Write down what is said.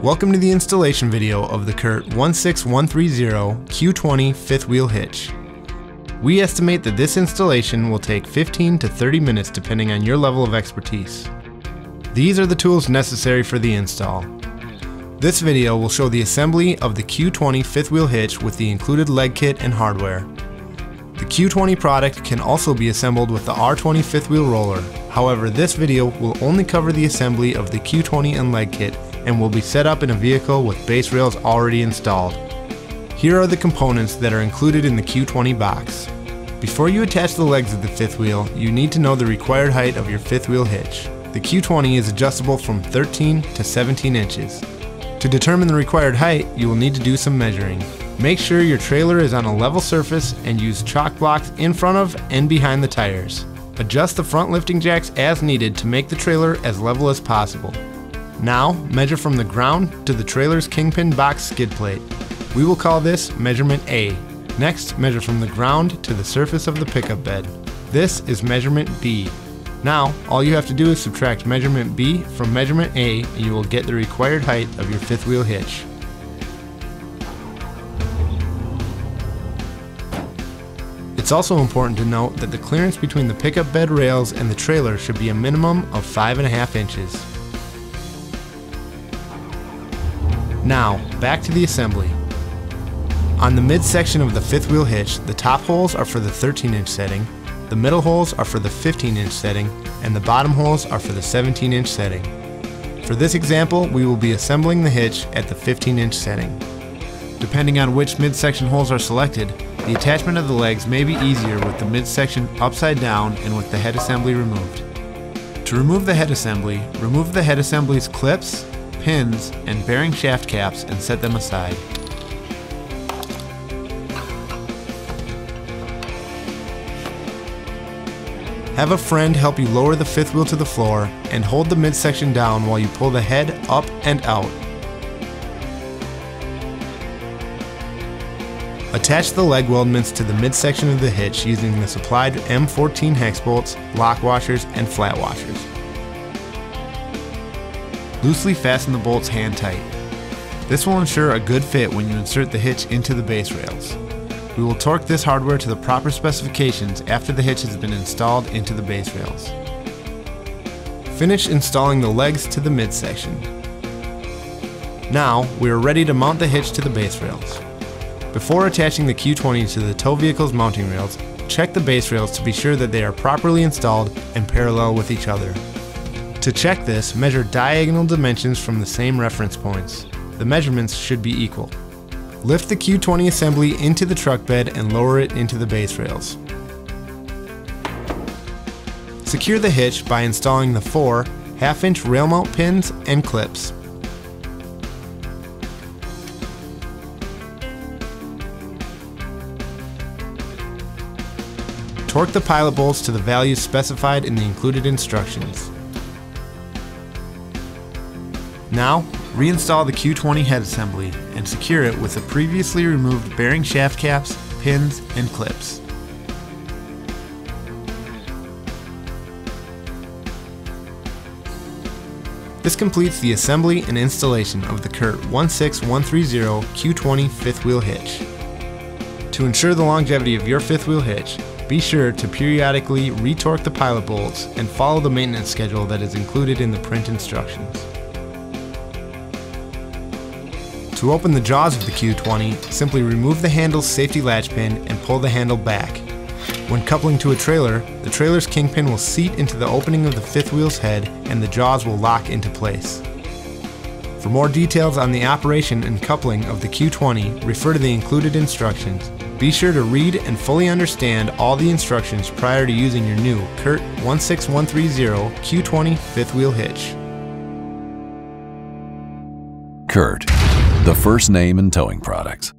Welcome to the installation video of the CURT 16130 Q20 fifth wheel hitch. We estimate that this installation will take 15 to 30 minutes depending on your level of expertise. These are the tools necessary for the install. This video will show the assembly of the Q20 fifth wheel hitch with the included leg kit and hardware. The Q20 product can also be assembled with the R20 fifth wheel roller. However, this video will only cover the assembly of the Q20 and leg kit and will be set up in a vehicle with base rails already installed. Here are the components that are included in the Q20 box. Before you attach the legs of the fifth wheel, you need to know the required height of your fifth wheel hitch. The Q20 is adjustable from 13 to 17 inches. To determine the required height, you will need to do some measuring. Make sure your trailer is on a level surface and use chalk blocks in front of and behind the tires. Adjust the front lifting jacks as needed to make the trailer as level as possible. Now, measure from the ground to the trailer's kingpin box skid plate. We will call this measurement A. Next, measure from the ground to the surface of the pickup bed. This is measurement B. Now, all you have to do is subtract measurement B from measurement A and you will get the required height of your fifth wheel hitch. It's also important to note that the clearance between the pickup bed rails and the trailer should be a minimum of 5.5 inches. Now, back to the assembly. On the midsection of the fifth wheel hitch, the top holes are for the 13-inch setting, the middle holes are for the 15-inch setting, and the bottom holes are for the 17-inch setting. For this example, we will be assembling the hitch at the 15-inch setting. Depending on which midsection holes are selected, the attachment of the legs may be easier with the midsection upside down and with the head assembly removed. To remove the head assembly, remove the head assembly's clips, pins, and bearing shaft caps and set them aside. Have a friend help you lower the fifth wheel to the floor and hold the midsection down while you pull the head up and out. Attach the leg weldments to the midsection of the hitch using the supplied M14 hex bolts, lock washers, and flat washers. Loosely fasten the bolts hand tight. This will ensure a good fit when you insert the hitch into the base rails. We will torque this hardware to the proper specifications after the hitch has been installed into the base rails. Finish installing the legs to the midsection. Now, we are ready to mount the hitch to the base rails. Before attaching the Q20 to the tow vehicle's mounting rails, check the base rails to be sure that they are properly installed and parallel with each other. To check this, measure diagonal dimensions from the same reference points. The measurements should be equal. Lift the Q20 assembly into the truck bed and lower it into the base rails. Secure the hitch by installing the 4 half-inch rail mount pins and clips. Torque the pilot bolts to the values specified in the included instructions. Now, reinstall the Q20 head assembly and secure it with the previously removed bearing shaft caps, pins, and clips. This completes the assembly and installation of the CURT 16130 Q20 fifth wheel hitch. To ensure the longevity of your fifth wheel hitch, be sure to periodically retorque the pilot bolts and follow the maintenance schedule that is included in the print instructions. To open the jaws of the Q20, simply remove the handle's safety latch pin and pull the handle back. When coupling to a trailer, the trailer's kingpin will seat into the opening of the fifth wheel's head and the jaws will lock into place. For more details on the operation and coupling of the Q20, refer to the included instructions. Be sure to read and fully understand all the instructions prior to using your new CURT 16130 Q20 fifth wheel hitch. CURT, the first name in towing products.